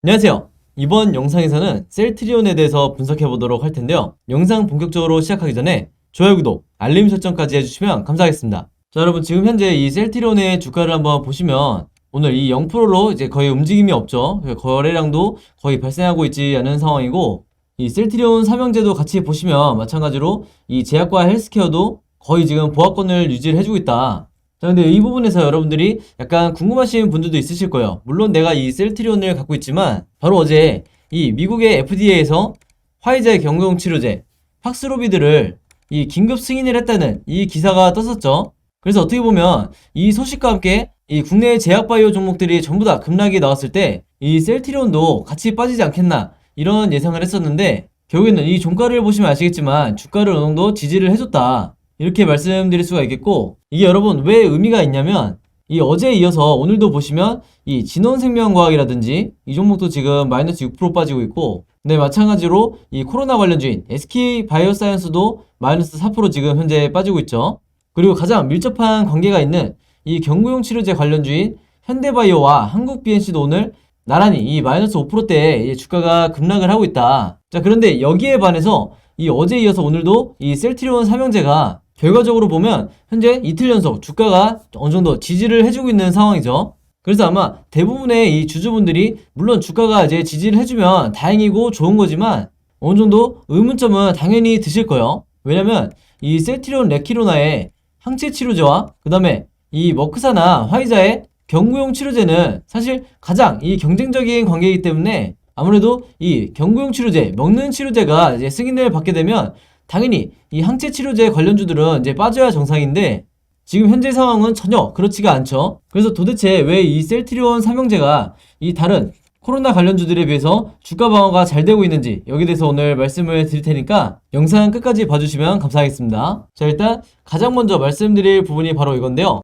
안녕하세요. 이번 영상에서는 셀트리온에 대해서 분석해 보도록 할 텐데요. 영상 본격적으로 시작하기 전에 좋아요, 구독, 알림 설정까지 해주시면 감사하겠습니다. 자, 여러분 지금 현재 이 셀트리온의 주가를 한번 보시면 오늘 이 0%로 이제 거의 움직임이 없죠. 거래량도 거의 발생하고 있지 않은 상황이고, 이 셀트리온 삼형제도 같이 보시면 마찬가지로 이 제약과 헬스케어도 거의 지금 보합권을 유지를 해주고 있다. 자, 근데 이 부분에서 여러분들이 약간 궁금하신 분들도 있으실 거예요. 물론 내가 이 셀트리온을 갖고 있지만 바로 어제 이 미국의 FDA에서 화이자의 경구용 치료제 팍스로비드를 이 긴급 승인을 했다는 이 기사가 떴었죠. 그래서 어떻게 보면 이 소식과 함께 이 국내 제약바이오 종목들이 전부 다 급락이 나왔을 때 이 셀트리온도 같이 빠지지 않겠나 이런 예상을 했었는데, 결국에는 이 종가를 보시면 아시겠지만 주가를 어느 정도 지지를 해줬다, 이렇게 말씀드릴 수가 있겠고, 이게 여러분 왜 의미가 있냐면 이 어제에 이어서 오늘도 보시면 이 진원생명과학이라든지 이 종목도 지금 마이너스 6% 빠지고 있고, 네, 마찬가지로 이 코로나 관련주인 SK바이오사이언스도 마이너스 4% 지금 현재 빠지고 있죠. 그리고 가장 밀접한 관계가 있는 이 경구용 치료제 관련주인 현대바이오와 한국BNC도 오늘 나란히 이 마이너스 5%대의 주가가 급락을 하고 있다. 자, 그런데 여기에 반해서 이 어제에 이어서 오늘도 이 셀트리온 삼형제가 결과적으로 보면 현재 이틀 연속 주가가 어느 정도 지지를 해주고 있는 상황이죠. 그래서 아마 대부분의 이 주주분들이 물론 주가가 이제 지지를 해주면 다행이고 좋은 거지만 어느 정도 의문점은 당연히 드실 거예요. 왜냐면 이 셀트리온 레키로나의 항체 치료제와 그 다음에 이 머크사나 화이자의 경구용 치료제는 사실 가장 이 경쟁적인 관계이기 때문에 아무래도 이 경구용 치료제, 먹는 치료제가 이제 승인을 받게 되면 당연히 이 항체 치료제 관련주들은 이제 빠져야 정상인데, 지금 현재 상황은 전혀 그렇지가 않죠. 그래서 도대체 왜 이 셀트리온 삼형제가 이 다른 코로나 관련주들에 비해서 주가 방어가 잘 되고 있는지 여기에 대해서 오늘 말씀을 드릴 테니까 영상 끝까지 봐주시면 감사하겠습니다. 자, 일단 가장 먼저 말씀드릴 부분이 바로 이건데요.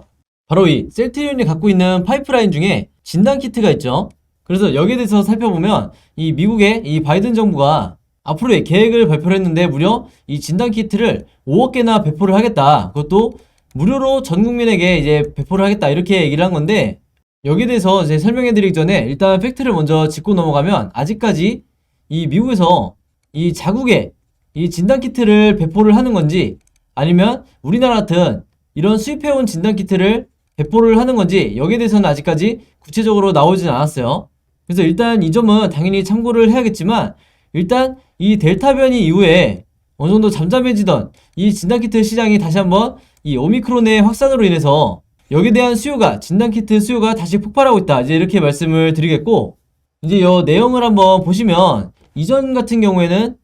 바로 이 셀트리온이 갖고 있는 파이프라인 중에 진단키트가 있죠. 그래서 여기에 대해서 살펴보면 이 미국의 이 바이든 정부가 앞으로의 계획을 발표를 했는데 무려 이 진단키트를 5억 개나 배포를 하겠다. 그것도 무료로 전 국민에게 이제 배포를 하겠다, 이렇게 얘기를 한 건데, 여기에 대해서 이제 설명해 드리기 전에 일단 팩트를 먼저 짚고 넘어가면, 아직까지 이 미국에서 이 자국에 이 진단키트를 배포를 하는 건지 아니면 우리나라 같은 이런 수입해온 진단키트를 배포를 하는 건지 여기에 대해서는 아직까지 구체적으로 나오진 않았어요. 그래서 일단 이 점은 당연히 참고를 해야겠지만, 일단 이 델타 변이 이후에 어느 정도 잠잠해지던 이 진단키트 시장이 다시 한번 이 오미크론의 확산으로 인해서 여기에 대한 수요가, 진단키트 수요가 다시 폭발하고 있다, 이제 이렇게 말씀을 드리겠고, 이제 이 내용을 한번 보시면 이전 같은 경우에는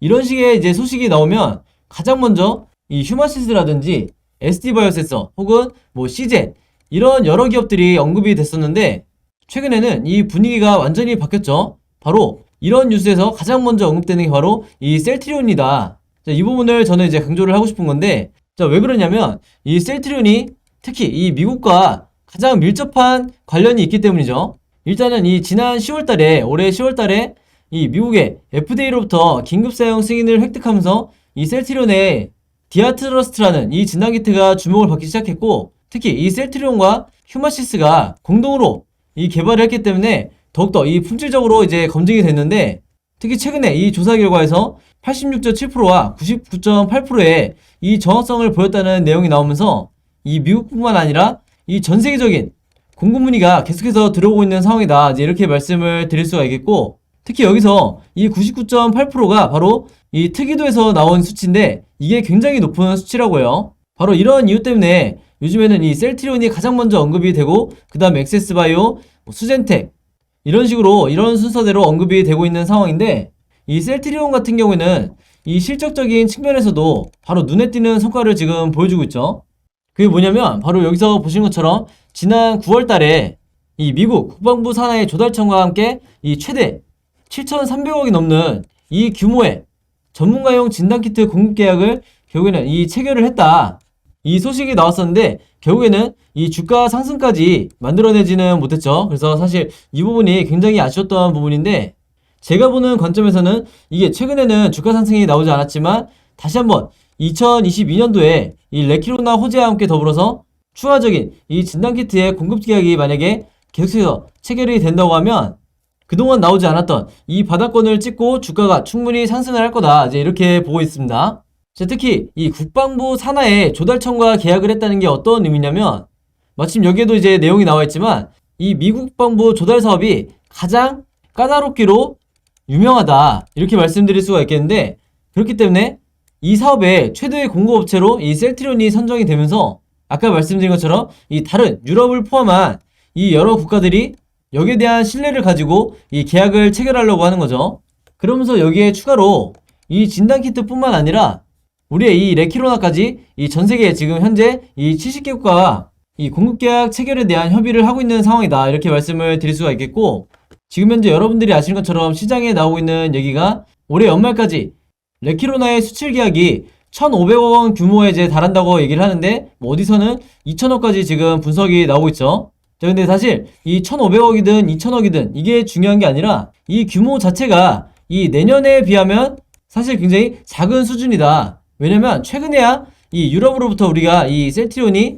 이런 식의 이제 소식이 나오면 가장 먼저 이 휴마시스라든지 SD바이오센서 혹은 뭐 시젠, 이런 여러 기업들이 언급이 됐었는데, 최근에는 이 분위기가 완전히 바뀌었죠. 바로 이런 뉴스에서 가장 먼저 언급되는 게 바로 이 셀트리온이다. 자, 이 부분을 저는 이제 강조를 하고 싶은 건데, 자, 왜 그러냐면 이 셀트리온이 특히 이 미국과 가장 밀접한 관련이 있기 때문이죠. 일단은 이 지난 10월달에, 올해 10월달에 이 미국의 FDA로부터 긴급 사용 승인을 획득하면서 이 셀트리온의 디아트러스트라는 이 진단키트가 주목을 받기 시작했고, 특히 이 셀트리온과 휴마시스가 공동으로 이 개발을 했기 때문에 더욱더 이 품질적으로 이제 검증이 됐는데, 특히 최근에 이 조사 결과에서 86.7%와 99.8%의 이 정확성을 보였다는 내용이 나오면서 이 미국뿐만 아니라 이 전 세계적인 공급 문의가 계속해서 들어오고 있는 상황이다, 이제 이렇게 말씀을 드릴 수가 있겠고, 특히 여기서 이 99.8%가 바로 이 특이도에서 나온 수치인데 이게 굉장히 높은 수치라고요. 바로 이런 이유 때문에 요즘에는 이 셀트리온이 가장 먼저 언급이 되고, 그 다음 엑세스바이오, 수젠텍, 이런 식으로 이런 순서대로 언급이 되고 있는 상황인데, 이 셀트리온 같은 경우에는 이 실적적인 측면에서도 바로 눈에 띄는 성과를 지금 보여주고 있죠. 그게 뭐냐면 바로 여기서 보신 것처럼 지난 9월 달에 이 미국 국방부 산하의 조달청과 함께 이 최대 7,300억이 넘는 이 규모의 전문가용 진단키트 공급 계약을 결국에는 이 체결을 했다, 이 소식이 나왔었는데 결국에는 이 주가 상승까지 만들어내지는 못했죠. 그래서 사실 이 부분이 굉장히 아쉬웠던 부분인데, 제가 보는 관점에서는 이게 최근에는 주가 상승이 나오지 않았지만 다시 한번 2022년도에 이 레키로나 호재와 함께 더불어서 추가적인 이 진단키트의 공급 계약이 만약에 계속해서 체결이 된다고 하면 그동안 나오지 않았던 이 바닥권을 찍고 주가가 충분히 상승을 할 거다. 이제 이렇게 보고 있습니다. 자, 특히 이 국방부 산하에 조달청과 계약을 했다는 게 어떤 의미냐면 마침 여기에도 이제 내용이 나와 있지만 이 미국 국방부 조달 사업이 가장 까다롭기로 유명하다. 이렇게 말씀드릴 수가 있겠는데 그렇기 때문에 이 사업의 최대의 공급업체로 이 셀트리온이 선정이 되면서 아까 말씀드린 것처럼 이 다른 유럽을 포함한 이 여러 국가들이 여기에 대한 신뢰를 가지고 이 계약을 체결하려고 하는 거죠. 그러면서 여기에 추가로 이 진단키트뿐만 아니라 우리의 이 레키로나까지 이 전 세계 지금 현재 이 70개국과 이 공급계약 체결에 대한 협의를 하고 있는 상황이다. 이렇게 말씀을 드릴 수가 있겠고 지금 현재 여러분들이 아시는 것처럼 시장에 나오고 있는 얘기가 올해 연말까지 레키로나의 수출 계약이 1,500억 원 규모에 이제 달한다고 얘기를 하는데 뭐 어디서는 2,000억까지 지금 분석이 나오고 있죠. 자, 근데 사실 이 1,500억이든 2,000억이든 이게 중요한 게 아니라 이 규모 자체가 이 내년에 비하면 사실 굉장히 작은 수준이다. 왜냐면 최근에야 이 유럽으로부터 우리가 이 셀트리온이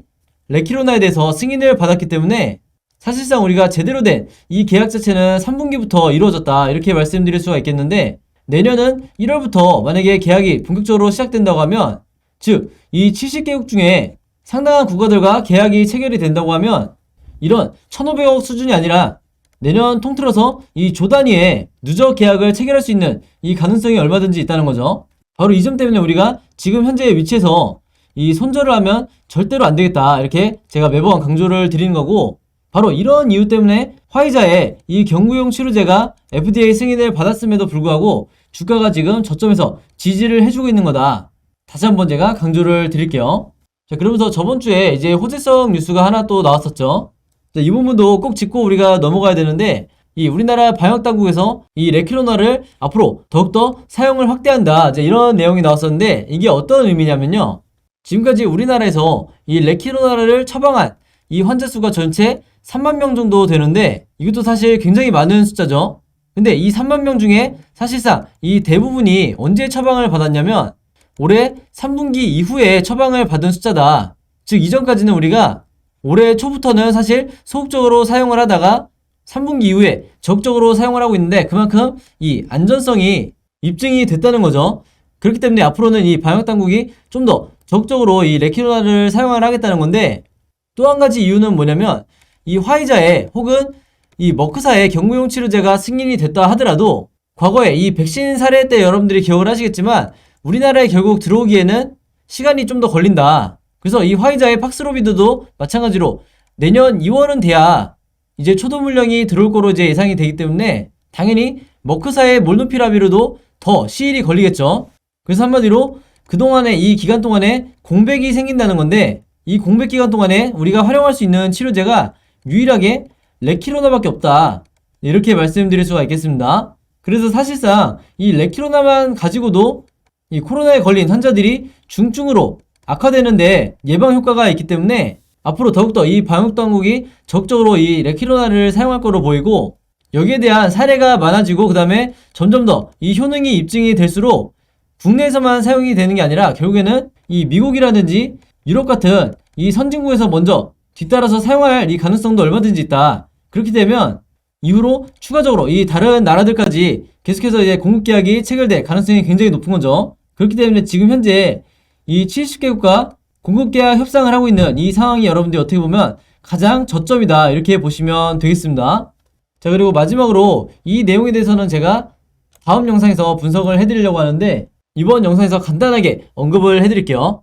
레키로나에 대해서 승인을 받았기 때문에 사실상 우리가 제대로 된 이 계약 자체는 3분기부터 이루어졌다. 이렇게 말씀드릴 수가 있겠는데 내년은 1월부터 만약에 계약이 본격적으로 시작된다고 하면 즉 이 70개국 중에 상당한 국가들과 계약이 체결이 된다고 하면 이런 1,500억 수준이 아니라 내년 통틀어서 이 조 단위의 누적 계약을 체결할 수 있는 이 가능성이 얼마든지 있다는 거죠. 바로 이 점 때문에 우리가 지금 현재의 위치에서 이 손절을 하면 절대로 안 되겠다. 이렇게 제가 매번 강조를 드리는 거고 바로 이런 이유 때문에 화이자의 이 경구용 치료제가 FDA 승인을 받았음에도 불구하고 주가가 지금 저점에서 지지를 해주고 있는 거다. 다시 한번 제가 강조를 드릴게요. 자, 그러면서 저번 주에 이제 호재성 뉴스가 하나 또 나왔었죠. 자, 이 부분도 꼭 짚고 우리가 넘어가야 되는데 이 우리나라 방역당국에서 이 레키로나를 앞으로 더욱더 사용을 확대한다. 이제 이런 내용이 나왔었는데 이게 어떤 의미냐면요. 지금까지 우리나라에서 이 레키로나를 처방한 이 환자 수가 전체 3만 명 정도 되는데 이것도 사실 굉장히 많은 숫자죠. 근데 이 3만 명 중에 사실상 이 대부분이 언제 처방을 받았냐면 올해 3분기 이후에 처방을 받은 숫자다. 즉 이전까지는 우리가 올해 초부터는 사실 소극적으로 사용을 하다가 3분기 이후에 적극적으로 사용을 하고 있는데 그만큼 이 안전성이 입증이 됐다는 거죠. 그렇기 때문에 앞으로는 이 방역당국이 좀 더 적극적으로 이 레키로나를 사용을 하겠다는 건데 또 한 가지 이유는 뭐냐면 이 화이자의 혹은 이 머크사의 경구용 치료제가 승인이 됐다 하더라도 과거에 이 백신 사례 때 여러분들이 기억을 하시겠지만 우리나라에 결국 들어오기에는 시간이 좀 더 걸린다. 그래서 이 화이자의 팍스로비드도 마찬가지로 내년 2월은 돼야 이제 초도 물량이 들어올 거로 이제 예상이 되기 때문에 당연히 머크사의 몰누피라비르도 더 시일이 걸리겠죠. 그래서 한마디로 그동안에 이 기간 동안에 공백이 생긴다는 건데 이 공백 기간 동안에 우리가 활용할 수 있는 치료제가 유일하게 레키로나밖에 없다. 이렇게 말씀드릴 수가 있겠습니다. 그래서 사실상 이 레키로나만 가지고도 이 코로나에 걸린 환자들이 중증으로 악화되는데 예방 효과가 있기 때문에 앞으로 더욱더 이 방역당국이 적극적으로 이 레키로나를 사용할 거로 보이고 여기에 대한 사례가 많아지고 그 다음에 점점 더 이 효능이 입증이 될수록 국내에서만 사용이 되는 게 아니라 결국에는 이 미국이라든지 유럽 같은 이 선진국에서 먼저 뒤따라서 사용할 이 가능성도 얼마든지 있다. 그렇게 되면 이후로 추가적으로 이 다른 나라들까지 계속해서 이제 공급 계약이 체결될 가능성이 굉장히 높은 거죠. 그렇기 때문에 지금 현재 이 70개국과 공급 계약 협상을 하고 있는 이 상황이 여러분들이 어떻게 보면 가장 저점이다. 이렇게 보시면 되겠습니다. 자, 그리고 마지막으로 이 내용에 대해서는 제가 다음 영상에서 분석을 해드리려고 하는데 이번 영상에서 간단하게 언급을 해드릴게요.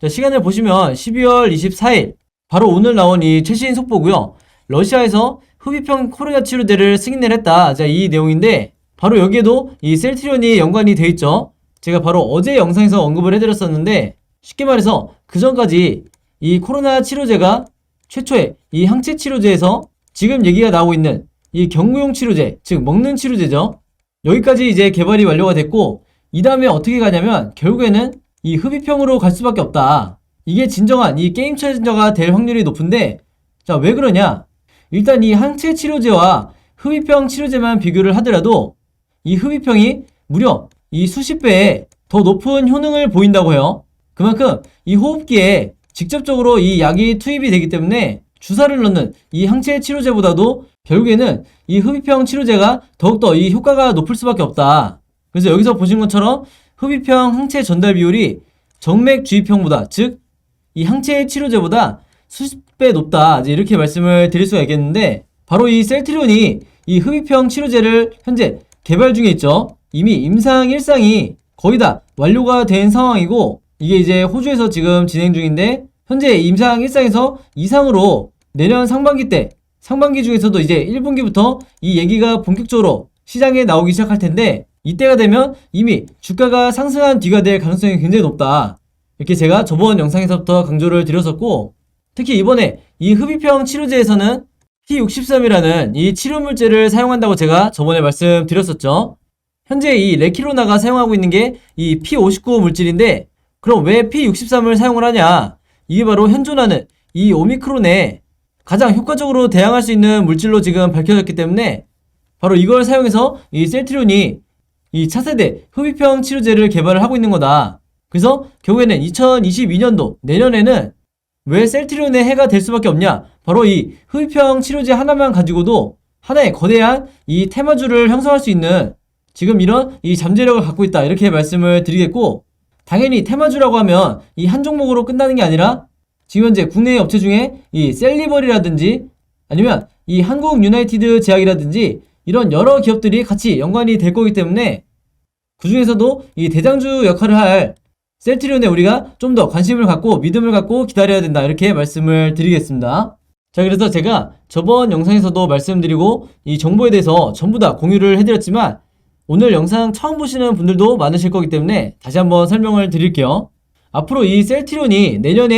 자, 시간을 보시면 12월 24일 바로 오늘 나온 이 최신 속보고요. 러시아에서 흡입형 코로나 치료제를 승인을 했다. 자, 이 내용인데 바로 여기에도 이 셀트리온이 연관이 되어 있죠. 제가 바로 어제 영상에서 언급을 해드렸었는데 쉽게 말해서 그 전까지 이 코로나 치료제가 최초의 이 항체 치료제에서 지금 얘기가 나오고 있는 이 경구용 치료제, 즉 먹는 치료제죠. 여기까지 이제 개발이 완료가 됐고 이 다음에 어떻게 가냐면 결국에는 이 흡입형으로 갈 수밖에 없다. 이게 진정한 이 게임 체인저가 될 확률이 높은데 자, 왜 그러냐? 일단 이 항체 치료제와 흡입형 치료제만 비교를 하더라도 이 흡입형이 무려 이 수십 배의 더 높은 효능을 보인다고 해요. 그만큼 이 호흡기에 직접적으로 이 약이 투입이 되기 때문에 주사를 넣는 이 항체 치료제보다도 결국에는 이 흡입형 치료제가 더욱더 이 효과가 높을 수밖에 없다. 그래서 여기서 보신 것처럼 흡입형 항체 전달 비율이 정맥 주입형보다, 즉 이 항체 치료제보다 수십 배 높다, 이제 이렇게 말씀을 드릴 수가 있겠는데, 바로 이 셀트리온이 이 흡입형 치료제를 현재 개발 중에 있죠. 이미 임상 1상이 거의 다 완료가 된 상황이고, 이게 이제 호주에서 지금 진행 중인데, 현재 임상 1상에서 2상으로 내년 상반기 때, 상반기 중에서도 이제 1분기부터 이 얘기가 본격적으로 시장에 나오기 시작할 텐데, 이때가 되면 이미 주가가 상승한 뒤가 될 가능성이 굉장히 높다, 이렇게 제가 저번 영상에서부터 강조를 드렸었고, 특히 이번에 이 흡입형 치료제에서는 P63이라는 이 치료물질을 사용한다고 제가 저번에 말씀드렸었죠. 현재 이 레키로나가 사용하고 있는 게 이 P59 물질인데, 그럼 왜 P63을 사용을 하냐? 이게 바로 현존하는 이 오미크론에 가장 효과적으로 대항할 수 있는 물질로 지금 밝혀졌기 때문에, 바로 이걸 사용해서 이 셀트리온이 이 차세대 흡입형 치료제를 개발을 하고 있는 거다. 그래서 결국에는 2022년도 내년에는 왜 셀트리온의 해가 될 수밖에 없냐? 바로 이 흡입형 치료제 하나만 가지고도 하나의 거대한 이 테마주를 형성할 수 있는 지금 이런 이 잠재력을 갖고 있다, 이렇게 말씀을 드리겠고, 당연히 테마주라고 하면 이 한 종목으로 끝나는 게 아니라 지금 현재 국내 업체 중에 이 셀리버리라든지 아니면 이 한국 유나이티드 제약이라든지 이런 여러 기업들이 같이 연관이 될 거기 때문에, 그 중에서도 이 대장주 역할을 할 셀트리온에 우리가 좀 더 관심을 갖고 믿음을 갖고 기다려야 된다, 이렇게 말씀을 드리겠습니다. 자, 그래서 제가 저번 영상에서도 말씀드리고 이 정보에 대해서 전부 다 공유를 해드렸지만, 오늘 영상 처음 보시는 분들도 많으실 거기 때문에 다시 한번 설명을 드릴게요. 앞으로 이 셀트리온이 내년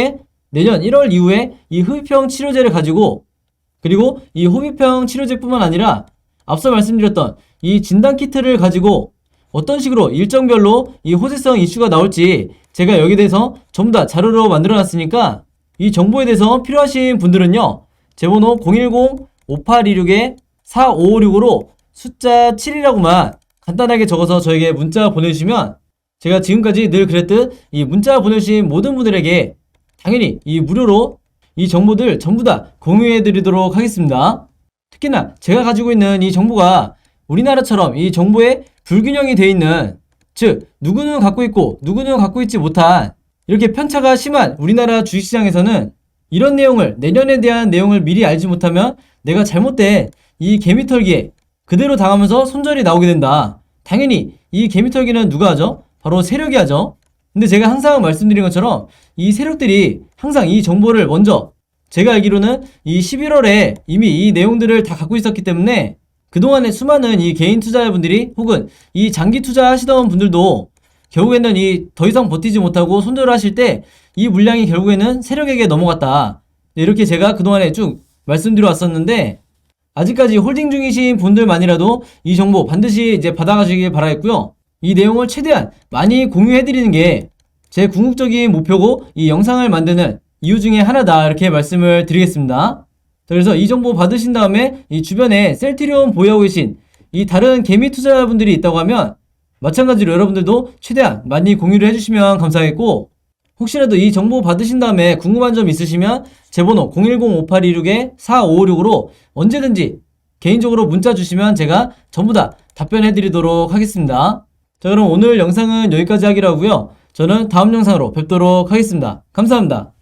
1월 이후에 이 흡입형 치료제를 가지고, 그리고 이 흡입형 치료제뿐만 아니라 앞서 말씀드렸던 이 진단키트를 가지고 어떤 식으로 일정별로 이 호재성 이슈가 나올지 제가 여기에 대해서 전부 다 자료로 만들어 놨으니까, 이 정보에 대해서 필요하신 분들은요, 제 번호 010-5826-4556으로 숫자 7이라고만 간단하게 적어서 저에게 문자 보내주시면, 제가 지금까지 늘 그랬듯 이 문자 보내주신 모든 분들에게 당연히 이 무료로 이 정보들 전부 다 공유해 드리도록 하겠습니다. 특히나 제가 가지고 있는 이 정보가 우리나라처럼 이 정보에 불균형이 되어 있는, 즉 누구는 갖고 있고 누구는 갖고 있지 못한 이렇게 편차가 심한 우리나라 주식시장에서는 이런 내용을, 내년에 대한 내용을 미리 알지 못하면 내가 잘못된 이 개미털기에 그대로 당하면서 손절이 나오게 된다. 당연히 이 개미털기는 누가 하죠? 바로 세력이 하죠. 근데 제가 항상 말씀드린 것처럼 이 세력들이 항상 이 정보를 먼저, 제가 알기로는 이 11월에 이미 이 내용들을 다 갖고 있었기 때문에 그동안에 수많은 이 개인 투자자분들이 혹은 이 장기 투자하시던 분들도 결국에는 이 더 이상 버티지 못하고 손절을 하실 때 이 물량이 결국에는 세력에게 넘어갔다, 이렇게 제가 그동안에 쭉 말씀드려 왔었는데, 아직까지 홀딩 중이신 분들만이라도 이 정보 반드시 이제 받아가시길 바라겠고요. 이 내용을 최대한 많이 공유해드리는 게 제 궁극적인 목표고 이 영상을 만드는 이유 중에 하나다, 이렇게 말씀을 드리겠습니다. 그래서 이 정보 받으신 다음에 이 주변에 셀트리온 보유하고 계신 이 다른 개미 투자자분들이 있다고 하면 마찬가지로 여러분들도 최대한 많이 공유를 해주시면 감사하겠고, 혹시라도 이 정보 받으신 다음에 궁금한 점 있으시면 제 번호 010-5826-4556으로 언제든지 개인적으로 문자 주시면 제가 전부 다 답변해 드리도록 하겠습니다. 자, 그럼 오늘 영상은 여기까지 하기로 하고요. 저는 다음 영상으로 뵙도록 하겠습니다. 감사합니다.